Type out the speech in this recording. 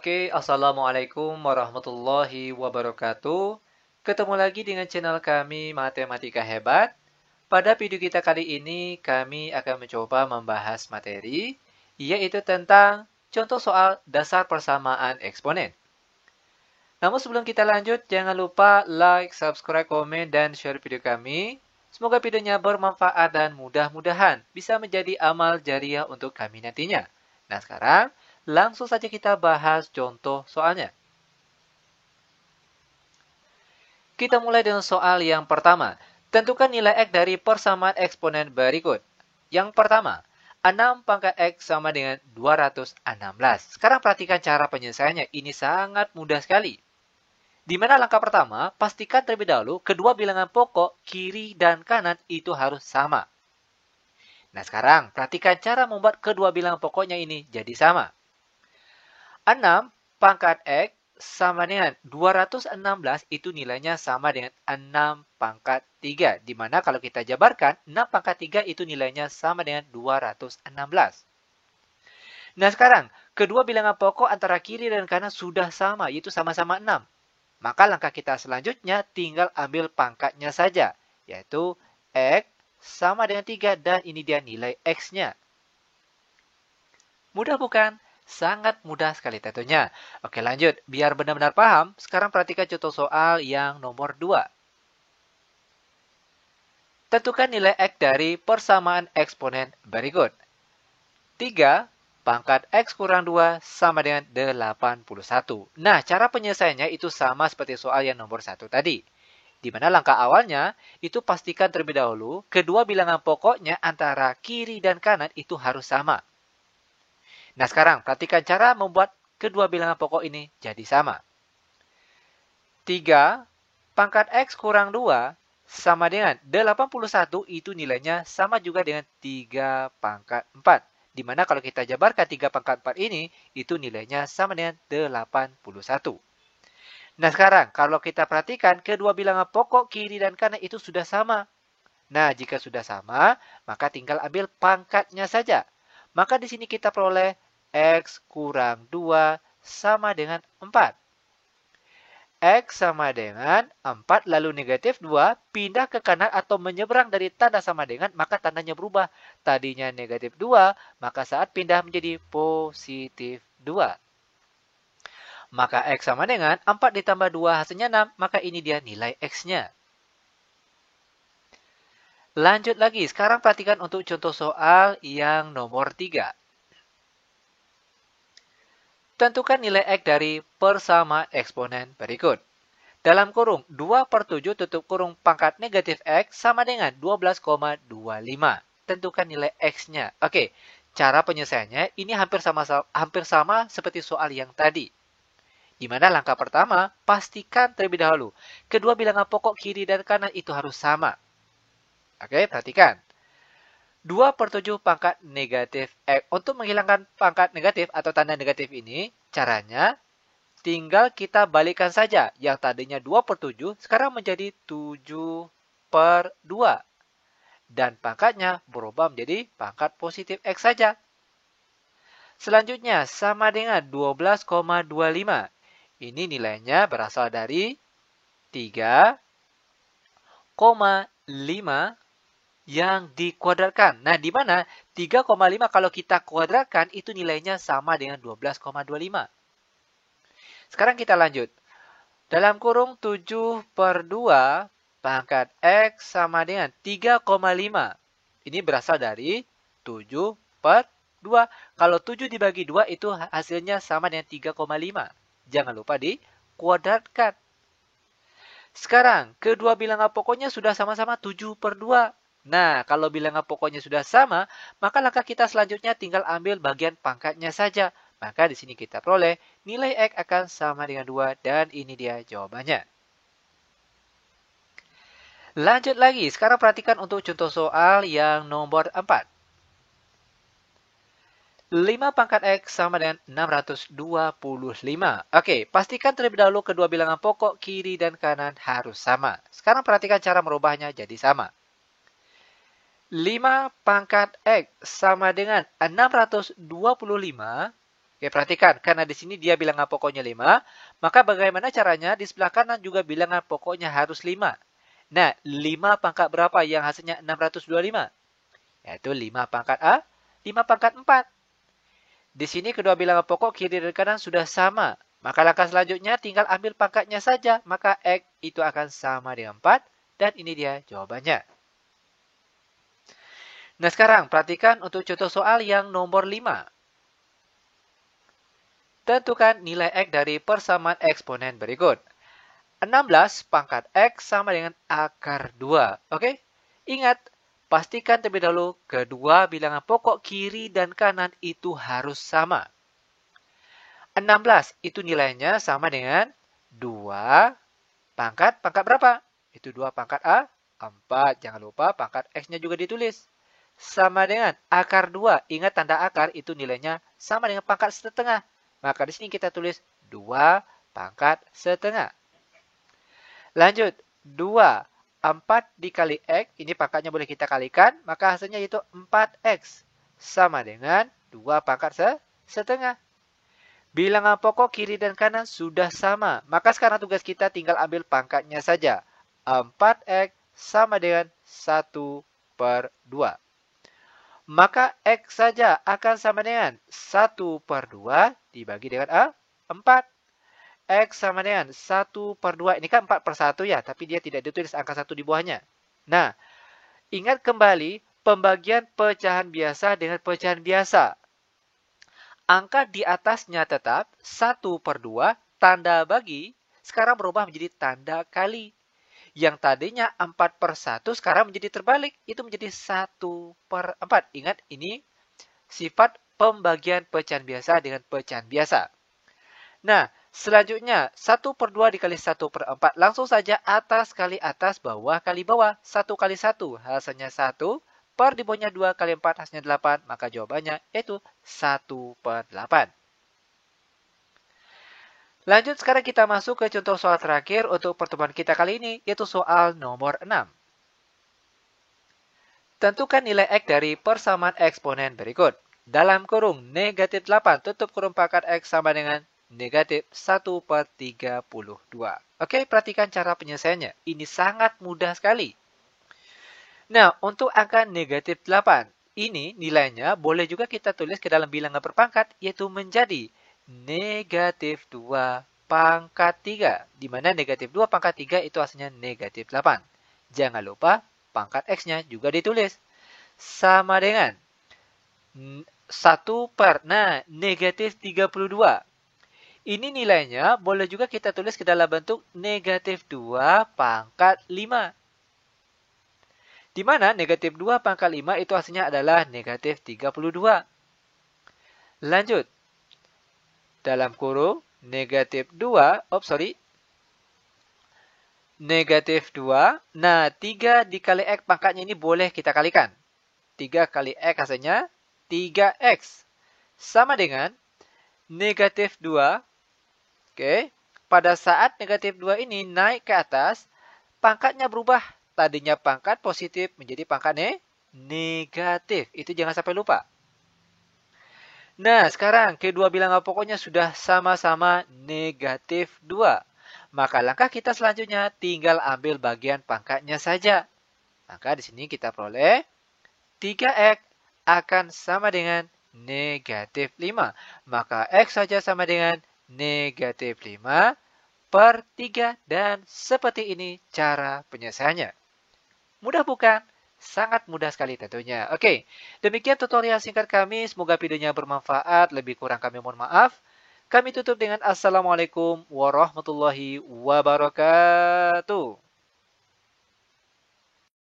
Oke, Assalamualaikum warahmatullahi wabarakatuh. Ketemu lagi dengan channel kami Matematika Hebat. Pada video kita kali ini, kami akan mencoba membahas materi, yaitu tentang contoh soal dasar persamaan eksponen. Namun sebelum kita lanjut, jangan lupa like, subscribe, komen, dan share video kami. Semoga videonya bermanfaat dan mudah-mudahan bisa menjadi amal jariah untuk kami nantinya. Nah sekarang, langsung saja kita bahas contoh soalnya. Kita mulai dengan soal yang pertama. Tentukan nilai X dari persamaan eksponen berikut. Yang pertama, 6 pangkat X sama dengan 216. Sekarang perhatikan cara penyelesaiannya. Ini sangat mudah sekali. Di mana langkah pertama, pastikan terlebih dahulu kedua bilangan pokok kiri dan kanan itu harus sama. Nah sekarang, perhatikan cara membuat kedua bilangan pokoknya ini jadi sama. 6 pangkat X sama dengan 216 itu nilainya sama dengan 6 pangkat 3. Dimana kalau kita jabarkan, 6 pangkat 3 itu nilainya sama dengan 216. Nah sekarang, kedua bilangan pokok antara kiri dan kanan sudah sama, yaitu sama-sama 6. Maka langkah kita selanjutnya tinggal ambil pangkatnya saja, yaitu X sama dengan 3 dan ini dia nilai X-nya. Mudah bukan? Sangat mudah sekali tentunya. Oke lanjut, biar benar-benar paham, sekarang perhatikan contoh soal yang nomor 2. Tentukan nilai X dari persamaan eksponen berikut. 3 pangkat X kurang 2 sama dengan 81. Nah, cara penyelesaiannya itu sama seperti soal yang nomor 1 tadi. Di mana langkah awalnya, itu pastikan terlebih dahulu kedua bilangan pokoknya antara kiri dan kanan itu harus sama. Nah, sekarang perhatikan cara membuat kedua bilangan pokok ini jadi sama. 3 pangkat X kurang 2 sama dengan 81 itu nilainya sama juga dengan 3 pangkat 4. Dimana kalau kita jabarkan 3 pangkat 4 ini, itu nilainya sama dengan 81. Nah sekarang, kalau kita perhatikan kedua bilangan pokok kiri dan kanan itu sudah sama. Nah jika sudah sama, maka tinggal ambil pangkatnya saja. Maka di sini kita peroleh X kurang 2 sama dengan 4. X sama dengan 4 lalu negatif 2 pindah ke kanan atau menyeberang dari tanda sama dengan maka tandanya berubah. Tadinya negatif 2 maka saat pindah menjadi positif 2. Maka X sama dengan 4 ditambah 2 hasilnya 6 maka ini dia nilai X-nya. Lanjut lagi, sekarang perhatikan untuk contoh soal yang nomor 3. Tentukan nilai X dari persamaan eksponen berikut. Dalam kurung 2 per 7 tutup kurung pangkat negatif X sama dengan 12,25. Tentukan nilai X-nya. Oke, cara penyelesaiannya ini hampir sama seperti soal yang tadi. Di mana langkah pertama, pastikan terlebih dahulu kedua bilangan pokok kiri dan kanan itu harus sama. Oke, perhatikan. 2 per 7 pangkat negatif X. Untuk menghilangkan pangkat negatif atau tanda negatif ini, caranya tinggal kita balikkan saja. Yang tadinya 2 per 7, sekarang menjadi 7 per 2. Dan pangkatnya berubah menjadi pangkat positif X saja. Selanjutnya, sama dengan 12,25. Ini nilainya berasal dari 3,5 yang dikuadratkan. Nah, di mana 3,5 kalau kita kuadratkan itu nilainya sama dengan 12,25. Sekarang kita lanjut. Dalam kurung 7 per 2 pangkat X sama dengan 3,5. Ini berasal dari 7 per 2. Kalau 7 dibagi 2 itu hasilnya sama dengan 3,5. Jangan lupa dikuadratkan. Sekarang, kedua bilangan pokoknya sudah sama-sama 7 per 2. Nah, kalau bilangan pokoknya sudah sama, maka langkah kita selanjutnya tinggal ambil bagian pangkatnya saja. Maka di sini kita peroleh nilai X akan sama dengan 2 dan ini dia jawabannya. Lanjut lagi, sekarang perhatikan untuk contoh soal yang nomor 4. 5 pangkat X sama dengan 625. Oke, pastikan terlebih dahulu kedua bilangan pokok kiri dan kanan harus sama. Sekarang perhatikan cara merubahnya jadi sama. 5 pangkat X sama dengan 625 Oke, perhatikan. Karena di sini dia bilangan pokoknya 5, maka bagaimana caranya? Di sebelah kanan juga bilangan pokoknya harus 5. Nah, 5 pangkat berapa yang hasilnya 625? Yaitu 5 pangkat A, 5 pangkat 4. Di sini kedua bilangan pokok kiri dan kanan sudah sama. Maka langkah selanjutnya tinggal ambil pangkatnya saja. Maka X itu akan sama dengan 4. Dan ini dia jawabannya. Nah sekarang perhatikan untuk contoh soal yang nomor 5. Tentukan nilai X dari persamaan eksponen berikut. 16 pangkat X sama dengan akar 2. Oke? Ingat, pastikan terlebih dahulu kedua bilangan pokok kiri dan kanan itu harus sama. 16 itu nilainya sama dengan 2 pangkat berapa? Itu 2 pangkat A, 4. Jangan lupa pangkat X-nya juga ditulis. Sama dengan akar 2. Ingat tanda akar itu nilainya sama dengan pangkat setengah. Maka di sini kita tulis 2 pangkat setengah. Lanjut, 2. 4 dikali X, ini pangkatnya boleh kita kalikan, maka hasilnya yaitu 4X. Sama dengan 2 pangkat setengah. Bilangan pokok kiri dan kanan sudah sama. Maka sekarang tugas kita tinggal ambil pangkatnya saja. 4X sama dengan 1/2. Maka X saja akan sama dengan 1/2 dibagi dengan 4. X sama dengan 1/2. Ini kan 4/1 ya, tapi dia tidak ditulis angka 1 di bawahnya. Nah, ingat kembali pembagian pecahan biasa dengan pecahan biasa. Angka di atasnya tetap 1/2, tanda bagi sekarang berubah menjadi tanda kali. Yang tadinya 4/1 sekarang menjadi terbalik. Itu menjadi 1/4. Ingat, ini sifat pembagian pecahan biasa dengan pecahan biasa. Nah, selanjutnya 1/2 dikali 1/4. Langsung saja atas kali atas, bawah kali bawah. 1 kali 1 hasilnya 1. Per di bawahnya 2 kali 4 hasilnya 8. Maka jawabannya yaitu 1/8. Lanjut, sekarang kita masuk ke contoh soal terakhir untuk pertemuan kita kali ini, yaitu soal nomor 6. Tentukan nilai X dari persamaan eksponen berikut. Dalam kurung negatif 8 tutup kurung pangkat X sama dengan negatif 1/32. Oke, perhatikan cara penyelesaiannya. Ini sangat mudah sekali. Nah, untuk angka negatif 8, ini nilainya boleh juga kita tulis ke dalam bilangan berpangkat, yaitu menjadi negatif 2 pangkat 3. Di mana negatif 2 pangkat 3 itu hasilnya negatif 8. Jangan lupa pangkat X-nya juga ditulis. Sama dengan 1/, negatif 32. Ini nilainya boleh juga kita tulis ke dalam bentuk negatif 2 pangkat 5. Di mana negatif 2 pangkat 5 itu hasilnya adalah negatif 32. Lanjut. Dalam kurung negatif 2, negatif 2. Nah, 3 dikali X pangkatnya ini boleh kita kalikan. 3 kali X hasilnya 3X. Sama dengan negatif 2. Oke. Pada saat negatif 2 ini naik ke atas, pangkatnya berubah. Tadinya pangkat positif menjadi pangkat negatif. Itu jangan sampai lupa. Nah, sekarang kedua bilangan pokoknya sudah sama-sama negatif 2. Maka langkah kita selanjutnya tinggal ambil bagian pangkatnya saja. Maka di sini kita peroleh 3X akan sama dengan negatif 5. Maka X saja sama dengan negatif 5/3. Dan seperti ini cara penyelesaiannya. Mudah bukan? Sangat mudah sekali tentunya. Oke, demikian tutorial singkat kami. Semoga videonya bermanfaat. Lebih kurang kami mohon maaf. Kami tutup dengan Assalamualaikum warahmatullahi wabarakatuh.